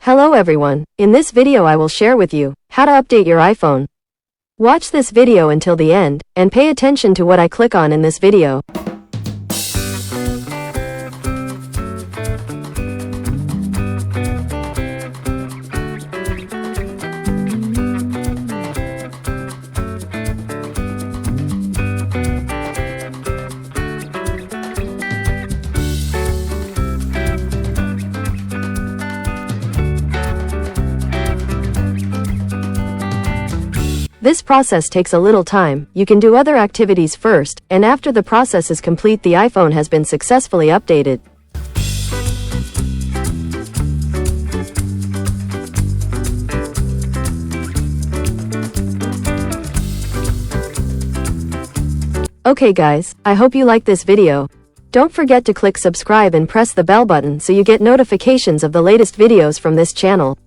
Hello everyone, in this video I will share with you how to update your iPhone. Watch this video until the end, and pay attention to what I click on in this video. This process takes a little time. You can do other activities first, and after the process is complete, the iPhone has been successfully updated. Okay guys, I hope you like this video. Don't forget to click subscribe and press the bell button so you get notifications of the latest videos from this channel.